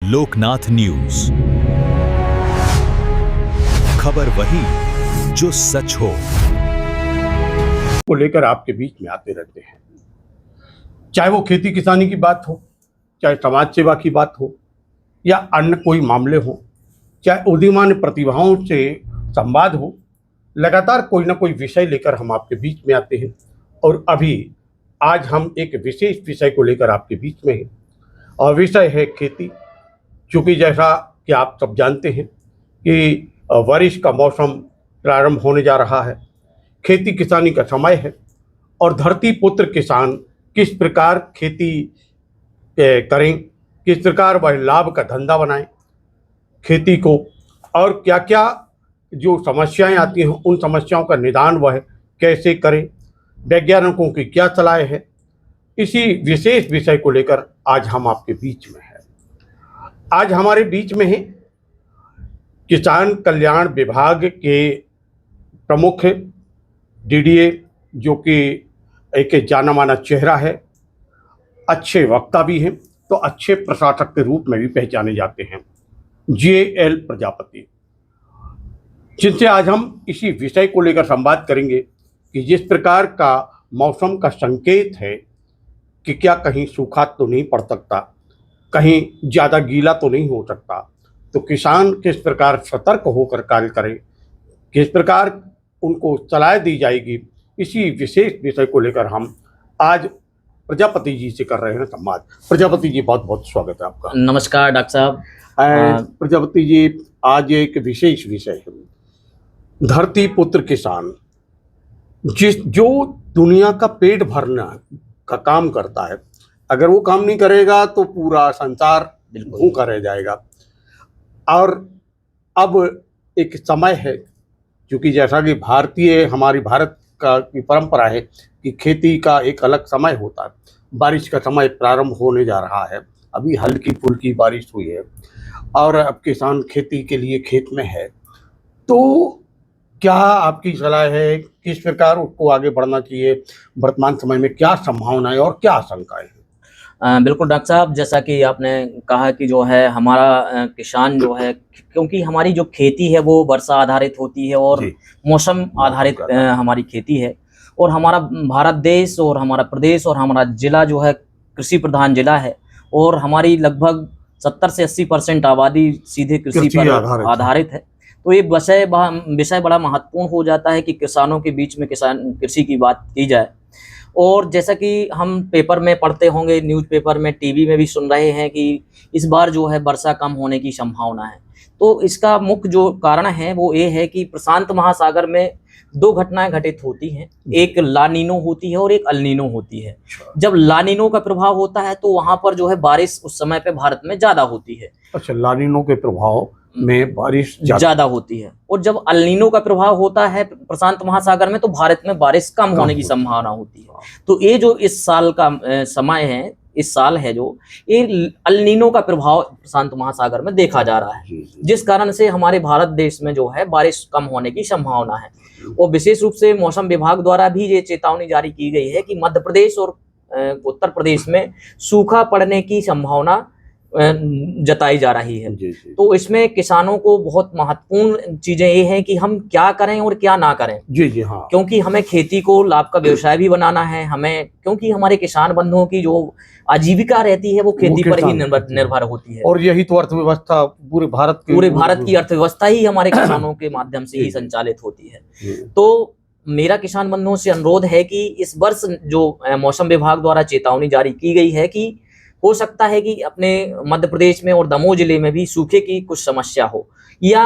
Loknath news, खबर वही जो सच हो को लेकर आपके बीच में आते रहते हैं। चाहे वो खेती किसानी की बात हो, चाहे समाज सेवा की बात हो, या अन्य कोई मामले हो, चाहे उदीयमान प्रतिभाओं से संवाद हो, लगातार कोई ना कोई विषय लेकर हम आपके बीच में आते हैं। और अभी आज हम एक विशेष विषय को लेकर आपके बीच में हैं, और विषय है खेती। चूँकि जैसा कि आप सब जानते हैं कि बारिश का मौसम प्रारंभ होने जा रहा है, खेती किसानी का समय है, और धरती पुत्र किसान किस प्रकार खेती करें, किस प्रकार वह लाभ का धंधा बनाएं खेती को, और क्या क्या जो समस्याएं आती हैं उन समस्याओं का निदान वह कैसे करें, वैज्ञानिकों की क्या सलाह है, इसी विशेष विषय को लेकर आज हम आपके बीच में हैं। आज हमारे बीच में है किसान कल्याण विभाग के प्रमुख डीडीए, जो कि एक जाना माना चेहरा है, अच्छे वक्ता भी हैं, तो अच्छे प्रशासक के रूप में भी पहचाने जाते हैं, JL प्रजापति, जिनसे आज हम इसी विषय को लेकर संवाद करेंगे कि जिस प्रकार का मौसम का संकेत है कि क्या कहीं सूखा तो नहीं पड़ सकता, कहीं ज़्यादा गीला तो नहीं हो सकता, तो किसान किस प्रकार सतर्क होकर कार्य करें, किस प्रकार उनको सलाह दी जाएगी, इसी विशेष विषय को लेकर हम आज प्रजापति जी से कर रहे हैं संवाद। प्रजापति जी, बहुत बहुत स्वागत है आपका। नमस्कार डॉक्टर साहब। प्रजापति जी, आज एक विशेष विषय है, धरती पुत्र किसान, जो दुनिया का पेट भरना का काम करता है। अगर वो काम नहीं करेगा तो पूरा संसार भूखा रह जाएगा। और अब एक समय है, क्योंकि जैसा कि हमारी भारत का की परंपरा है कि खेती का एक अलग समय होता है। बारिश का समय प्रारंभ होने जा रहा है, अभी हल्की फुल्की बारिश हुई है और अब किसान खेती के लिए खेत में है। तो क्या आपकी सलाह है, किस प्रकार उसको आगे बढ़ना चाहिए, वर्तमान समय में क्या संभावनाएं और क्या आशंकाएं हैं? बिल्कुल डॉक्टर साहब, जैसा कि आपने कहा कि जो है हमारा किसान जो है, क्योंकि हमारी जो खेती है वो वर्षा आधारित होती है और मौसम आधारित हमारी खेती है, और हमारा भारत देश और हमारा प्रदेश और हमारा जिला जो है कृषि प्रधान जिला है, और हमारी लगभग 70 से 80% आबादी सीधे कृषि पर आधारित है। तो ये विषय बड़ा महत्वपूर्ण हो जाता है कि किसानों के बीच में कृषि की बात की जाए। और जैसा कि हम पेपर में पढ़ते होंगे, न्यूज़पेपर में, टीवी में भी सुन रहे हैं कि इस बार जो है वर्षा कम होने की संभावना है। तो इसका मुख्य जो कारण है वो ये है कि प्रशांत महासागर में दो घटनाएं घटित होती हैं, एक लानीनो होती है और एक अल्नीनो होती है। जब लानीनो का प्रभाव होता है तो वहां पर जो है बारिश उस समय पे भारत में ज्यादा होती है। अच्छा, लानीनो के प्रभाव में बारिश ज्यादा होती है, और जब अल्नीनो का प्रभाव होता है प्रशांत महासागर में तो भारत में बारिश कम होने की संभावना होती है। तो ये जो इस साल का समय है, इस साल है जो ये अल्नीनो का प्रभाव प्रशांत महासागर में देखा जा रहा है, जिस कारण से हमारे भारत देश में जो है बारिश कम होने की संभावना है। और विशेष रूप से मौसम विभाग द्वारा भी ये चेतावनी जारी की गई है कि मध्य प्रदेश और उत्तर प्रदेश में सूखा पड़ने की संभावना जताई जा रही है। तो इसमें किसानों को बहुत महत्वपूर्ण चीजें ये हैं कि हम क्या करें और क्या ना करें। जी हाँ, क्योंकि हमें खेती को लाभ का व्यवसाय भी बनाना है हमें, क्योंकि हमारे किसान बंधुओं की जो आजीविका रहती है वो खेती पर ही निर्भर होती है, और यही तो अर्थव्यवस्था पूरे भारत की अर्थव्यवस्था ही हमारे किसानों के माध्यम से ही संचालित होती है। तो मेरा किसान बंधुओं से अनुरोध है कि इस वर्ष जो मौसम विभाग द्वारा चेतावनी जारी की गई है कि हो सकता है कि अपने मध्य प्रदेश में और दमोह जिले में भी सूखे की कुछ समस्या हो, या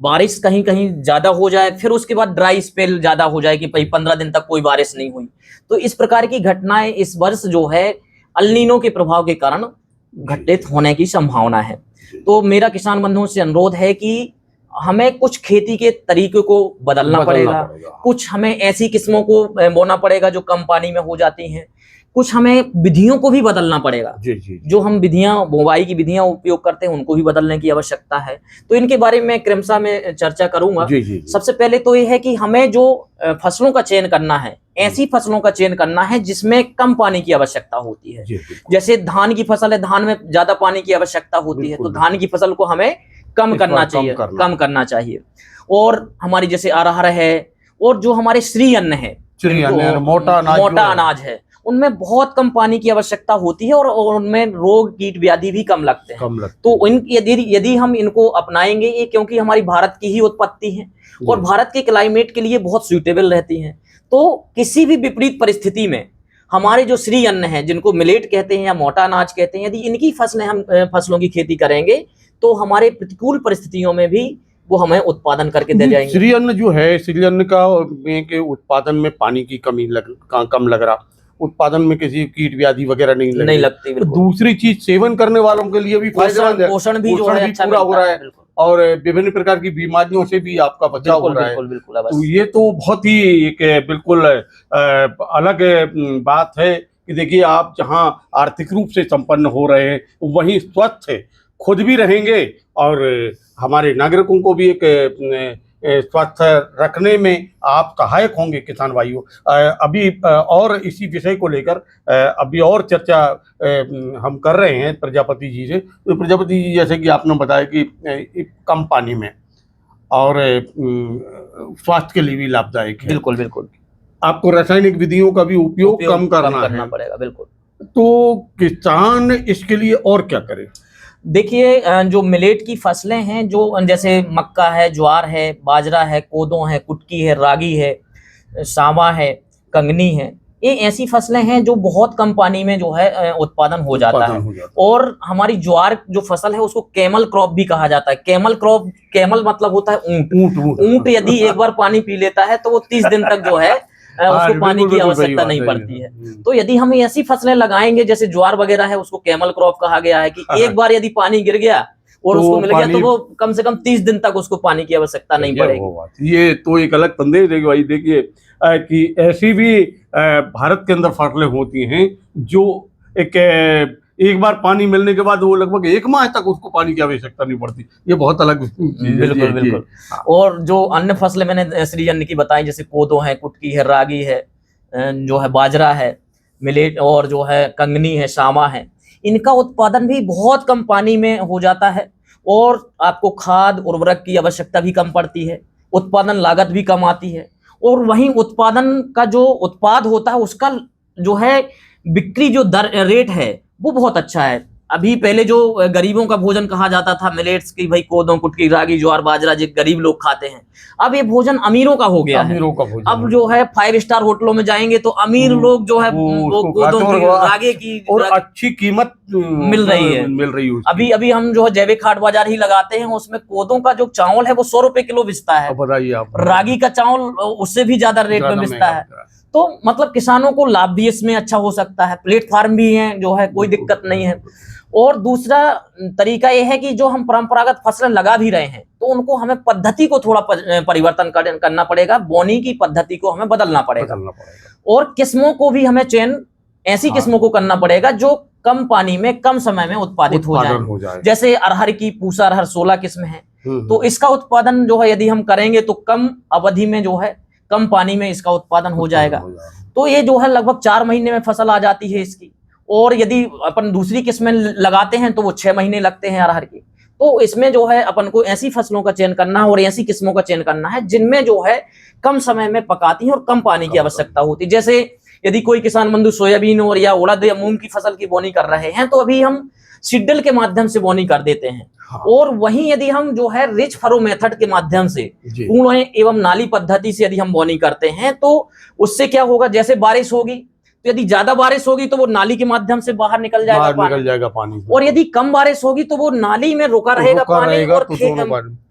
बारिश कहीं कहीं ज्यादा हो जाए, फिर उसके बाद ड्राई स्पेल ज्यादा हो जाए कि भाई 15 दिन तक कोई बारिश नहीं हुई। तो इस प्रकार की घटनाएं इस वर्ष जो है अल्नीनो के प्रभाव के कारण घटित होने की संभावना है। तो मेरा किसान बंधुओं से अनुरोध है कि हमें कुछ खेती के तरीके को बदलना पड़ेगा। कुछ हमें ऐसी किस्मों को बोना पड़ेगा जो कम पानी में हो जाती हैं, कुछ हमें विधियों को भी बदलना पड़ेगा। जी जी जो हम विधियां, बुवाई की विधियां उपयोग करते हैं, उनको भी बदलने की आवश्यकता है। तो इनके बारे में क्रमशः में चर्चा करूंगा। जी जी जी। सबसे पहले तो ये है कि हमें जो फसलों का चयन करना है, ऐसी फसलों का चयन करना है जिसमें कम पानी की आवश्यकता होती है। जी, बिल्कुल। जैसे धान की फसल है, धान में ज्यादा पानी की आवश्यकता होती है, तो बिल्कुल, धान की फसल को हमें कम इस करना बार चाहिए, कम करना चाहिए। और हमारी जैसे अरहर है, और जो हमारे श्री अन्न है, श्री जिनको अन्न, मोटा अनाज जो है। अनाज है, उनमें बहुत कम पानी की आवश्यकता होती है, और उनमें रोग कीट व्याधि भी कम लगते हैं। कम लगती तो यदि हम इनको अपनाएंगे, ये क्योंकि हमारी भारत की ही उत्पत्ति है और भारत के क्लाइमेट के लिए बहुत सुइटेबल रहती हैं, तो किसी भी विपरीत परिस्थिति में हमारे जो श्री अन्न है, जिनको मिलेट कहते हैं या मोटा अनाज कहते हैं, यदि इनकी फसलों की खेती करेंगे तो हमारे प्रतिकूल परिस्थितियों में भी वो हमें उत्पादन करके दे जाएंगे। श्री अन्न जो है, श्री अन्न का में के उत्पादन में पानी की कमी कम लग रहा, उत्पादन में किसी कीट व्याधि वगैरह नहीं लगती। तो दूसरी चीज, सेवन करने वालों के लिए भी फायदेमंद है, पोषण भी जो है अच्छा पूरा हो रहा है, और विभिन्न प्रकार की बीमारियों से भी आपका बचाव हो रहा है। तो ये तो बहुत ही एक बिल्कुल अलग बात है कि देखिए, आप जहाँ आर्थिक रूप से संपन्न हो रहे हैं, वहीं स्वस्थ खुद भी रहेंगे और हमारे नागरिकों को भी एक स्वस्थ रखने में आप सहायक होंगे किसान भाइयों। अभी और इसी विषय को लेकर अभी और चर्चा हम कर रहे हैं प्रजापति जी से। तो प्रजापति जी, जैसे कि आपने बताया कि कम पानी में और स्वास्थ्य के लिए भी लाभदायक है। बिल्कुल बिल्कुल। आपको रासायनिक विधियों का भी उपयोग कम करना पड़ेगा। बिल्कुल। तो किसान इसके लिए और क्या करे? देखिए, जो मिलेट की फसलें हैं, जो जैसे मक्का है, ज्वार है, बाजरा है, कोदो है, कुटकी है, रागी है, सावा है, कंगनी है, ये ऐसी फसलें हैं जो बहुत कम पानी में जो है उत्पादन हो जाता है। और हमारी ज्वार जो फसल है, उसको कैमल क्रॉप भी कहा जाता है। कैमल मतलब होता है ऊंट। ऊंट यदि एक बार पानी पी लेता है तो वो 30 दिन तक जो है उसको पानी की आवश्यकता नहीं पड़ती है। तो यदि हम ऐसी फसलें लगाएंगे, जैसे ज्वार वगैरह है, उसको कैमल क्रॉप कहा गया है कि एक बार यदि पानी गिर गया और उसको मिल गया तो वो कम से कम 30 दिन तक उसको पानी की आवश्यकता नहीं पड़ेगी। ये तो एक अलग संदेश है भाई। देखिए कि ऐसी भी भारत के अंदर फसलें होती हैं जो एक बार पानी मिलने के बाद वो लगभग 1 माह तक उसको पानी की आवश्यकता नहीं पड़ती। ये बहुत अलग बिल्कुल। और जो अन्य फसलें मैंने श्री अन्न की बताई, जैसे कोदो है, कुटकी है, रागी है, जो है बाजरा है, मिलेट, और जो है कंगनी है, सामा है, इनका उत्पादन भी बहुत कम पानी में हो जाता है और आपको खाद उर्वरक की आवश्यकता भी कम पड़ती है, उत्पादन लागत भी कम आती है, और वहीं उत्पादन का जो उत्पाद होता है उसका जो है बिक्री जो रेट है वो बहुत अच्छा है। अभी पहले जो गरीबों का भोजन कहा जाता था मिलेट्स की, भाई कोदो, कुटकी, रागी, ज्वार, बाजरा, जो गरीब लोग खाते हैं, अब ये भोजन अमीरों का हो गया है। अब जो है 5 स्टार होटलों में जाएंगे तो अमीर लोग जो है वो कोदो की, रागी की और अच्छी कीमत मिल रही है। अभी हम जो है जैविक खाद बाजार ही लगाते हैं, उसमें कोदो का जो चावल है वो 100 रुपए किलो बिकता है। बताइए आप, रागी का चावल उससे भी ज्यादा रेट में बिकता है। तो मतलब किसानों को लाभ भी इसमें अच्छा हो सकता है। प्लेटफार्म भी है जो है, कोई दिक्कत नहीं है। और दूसरा तरीका यह है कि जो हम परंपरागत फसलें लगा भी रहे हैं तो उनको हमें पद्धति को थोड़ा परिवर्तन करना पड़ेगा, बोनी की पद्धति को हमें बदलना पड़ेगा। और किस्मों को भी हमें चयन ऐसी किस्मों को करना पड़ेगा जो कम पानी में कम समय में उत्पादित हो जाए। जैसे अरहर की पूसा अरहर 16 किस्म है, तो इसका उत्पादन जो है यदि हम करेंगे तो कम अवधि में जो है कम पानी में इसका उत्पादन हो जाएगा। तो ये जो है लगभग 4 महीने में फसल आ जाती है इसकी। और यदि अपन दूसरी किस्में लगाते हैं तो वो 6 महीने लगते हैं अरहर की। तो इसमें जो है अपन को ऐसी फसलों का चयन करना है और ऐसी किस्मों का चयन करना है जिनमें जो है कम समय में पकाती हैं और कम पानी की आवश्यकता होती है। जैसे यदि कोई किसान बंधु सोयाबीन और या उड़द या मूंग की फसल की बोनी कर रहे हैं तो अभी हम सीडल के माध्यम से बोनी कर देते हैं। और वहीं यदि हम जो है रिच फरो मेथड के माध्यम से पूर्ण एवं नाली पद्धति से यदि हम बोनी करते हैं तो उससे क्या होगा, जैसे बारिश होगी तो यदि ज्यादा बारिश होगी तो वो नाली के माध्यम से बाहर निकल जाएगा पानी। और यदि कम बारिश होगी तो वो नाली में रुका रहेगा पानी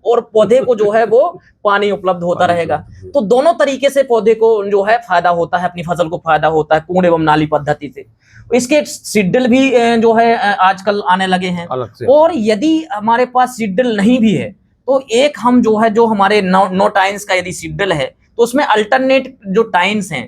और पौधे को जो है वो पानी उपलब्ध होता रहेगा। तो दोनों तरीके से पौधे को जो है फायदा होता है, अपनी फसल को फायदा होता है पूर्ण एवं नाली पद्धति से। इसके सीडल भी जो है आजकल आने लगे हैं। और यदि हमारे पास सीडल नहीं भी है तो एक हम जो है जो हमारे नोटाइंस का यदि सीडल है तो उसमें अल्टरनेट जो टाइम्स हैं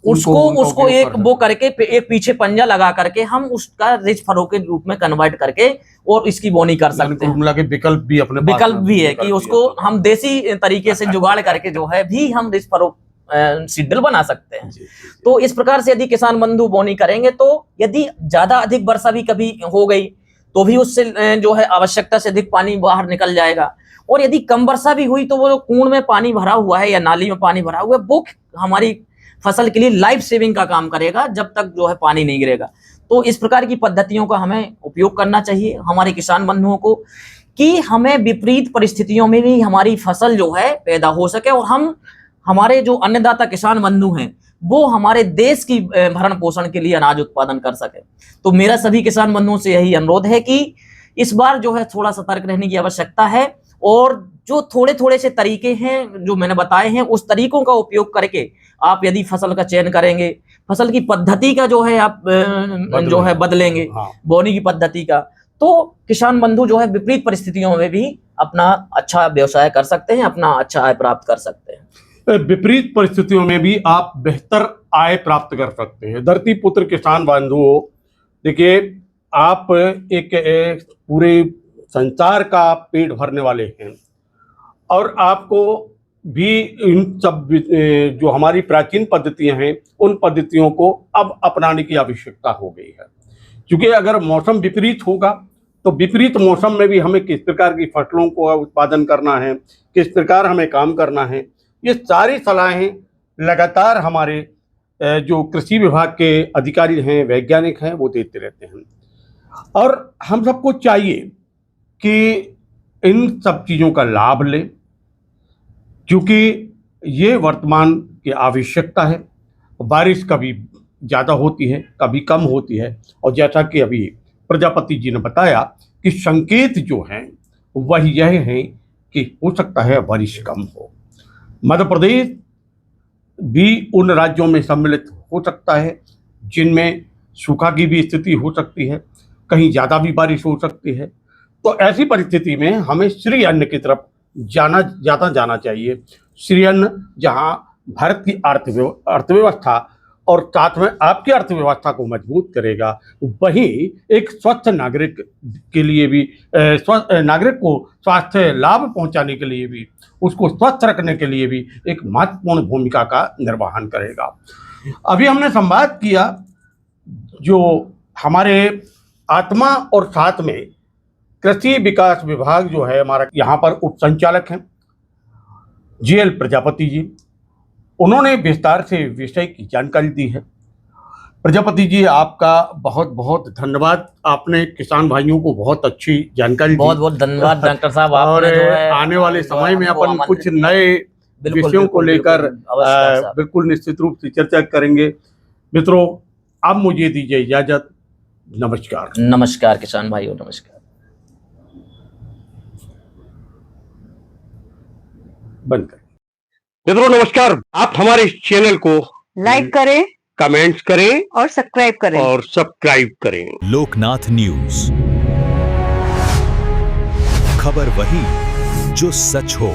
उसको उनको एक कर वो करके एक पीछे पंजा लगा करके हम उसका रिच फरो के रूप में कन्वर्ट करके और इसकी बोनी कर सकते हैं। मिला के विकल्प भी अपने पास विकल्प में भी है विकल्प कि भी उसको है। हम देसी तरीके से जुगाड़ करके जो है भी हम रिच फरो सीडल बना सकते हैं। जी, जी, जी। तो इस प्रकार से यदि किसान बंधु बोनी करेंगे तो यदि ज्यादा अधिक वर्षा भी कभी हो गई तो भी उससे जो है आवश्यकता से अधिक पानी बाहर निकल जाएगा, और यदि कम वर्षा भी हुई तो वो जो कुएं में पानी भरा हुआ है या नाली में पानी भरा हुआ है वो हमारी फसल के लिए लाइफ सेविंग का काम करेगा जब तक जो है पानी नहीं गिरेगा। तो इस प्रकार की पद्धतियों का हमें उपयोग करना चाहिए हमारे किसान बंधुओं को, कि हमें विपरीत परिस्थितियों में भी हमारी फसल जो है पैदा हो सके और हम हमारे जो अन्नदाता किसान बंधु हैं वो हमारे देश की भरण पोषण के लिए अनाज उत्पादन कर सके। तो मेरा सभी किसान बंधुओं से यही अनुरोध है कि इस बार जो है थोड़ा सतर्क रहने की आवश्यकता है, और जो थोड़े थोड़े से तरीके हैं जो मैंने बताए हैं उस तरीकों का उपयोग करके आप यदि फसल का चयन करेंगे, फसल की पद्धति का जो है आप जो है बदलेंगे, हाँ। बोनी की पद्धति का, तो किसान बंधु जो है विपरीत परिस्थितियों में भी अपना अच्छा व्यवसाय कर सकते हैं, अपना अच्छा आय प्राप्त कर सकते हैं। विपरीत परिस्थितियों में भी आप बेहतर आय प्राप्त कर सकते हैं। धरती पुत्र किसान बंधुओं, देखिए आप एक पूरे संसार का पेट भरने वाले हैं, और आपको भी इन सब जो हमारी प्राचीन पद्धतियां हैं उन पद्धतियों को अब अपनाने की आवश्यकता हो गई है। क्योंकि अगर मौसम विपरीत होगा तो विपरीत मौसम में भी हमें किस प्रकार की फसलों को उत्पादन करना है, किस प्रकार हमें काम करना है, ये सारी सलाहें लगातार हमारे जो कृषि विभाग के अधिकारी हैं, वैज्ञानिक हैं, वो देते रहते हैं। और हम सबको चाहिए कि इन सब चीज़ों का लाभ लें, क्योंकि ये वर्तमान की आवश्यकता है। बारिश कभी ज़्यादा होती है, कभी कम होती है, और जैसा कि अभी प्रजापति जी ने बताया कि संकेत जो हैं वह यह है कि हो सकता है बारिश कम हो। मध्य प्रदेश भी उन राज्यों में सम्मिलित हो सकता है जिनमें सूखा की भी स्थिति हो सकती है, कहीं ज़्यादा भी बारिश हो सकती है। तो ऐसी परिस्थिति में हमें श्री अन्न की तरफ जाना चाहिए। श्री अन्न जहाँ भारत की अर्थव्यवस्था और साथ में आपकी अर्थव्यवस्था को मजबूत करेगा, वहीं एक स्वस्थ नागरिक के लिए भी नागरिक को स्वास्थ्य लाभ पहुंचाने के लिए भी, उसको स्वस्थ रखने के लिए भी एक महत्वपूर्ण भूमिका का निर्वहन करेगा। अभी हमने संवाद किया जो हमारे आत्मा और साथ में कृषि विकास विभाग जो है हमारा यहाँ पर उप संचालक हैं जीएल प्रजापति जी, उन्होंने विस्तार से विषय की जानकारी दी है। प्रजापति जी, आपका बहुत बहुत धन्यवाद। आपने किसान भाइयों को बहुत अच्छी जानकारी दी। बहुत बहुत धन्यवाद डॉक्टर साहब। और आपने जो है आने वाले समय में हमको अपन कुछ आमंत्रित नए बिल्कुल, विषयों को बिल्कुल, लेकर बिल्कुल, अवश्य साहब। बिल्कुल निश्चित रूप से चर्चा करेंगे। मित्रों, अब मुझे दीजिए इजाजत। नमस्कार। नमस्कार किसान भाइयों, नमस्कार। बंद करें। मित्रों नमस्कार, आप हमारे इस चैनल को लाइक करें, कमेंट्स करें और सब्सक्राइब करें। लोकनाथ न्यूज, खबर वही जो सच हो।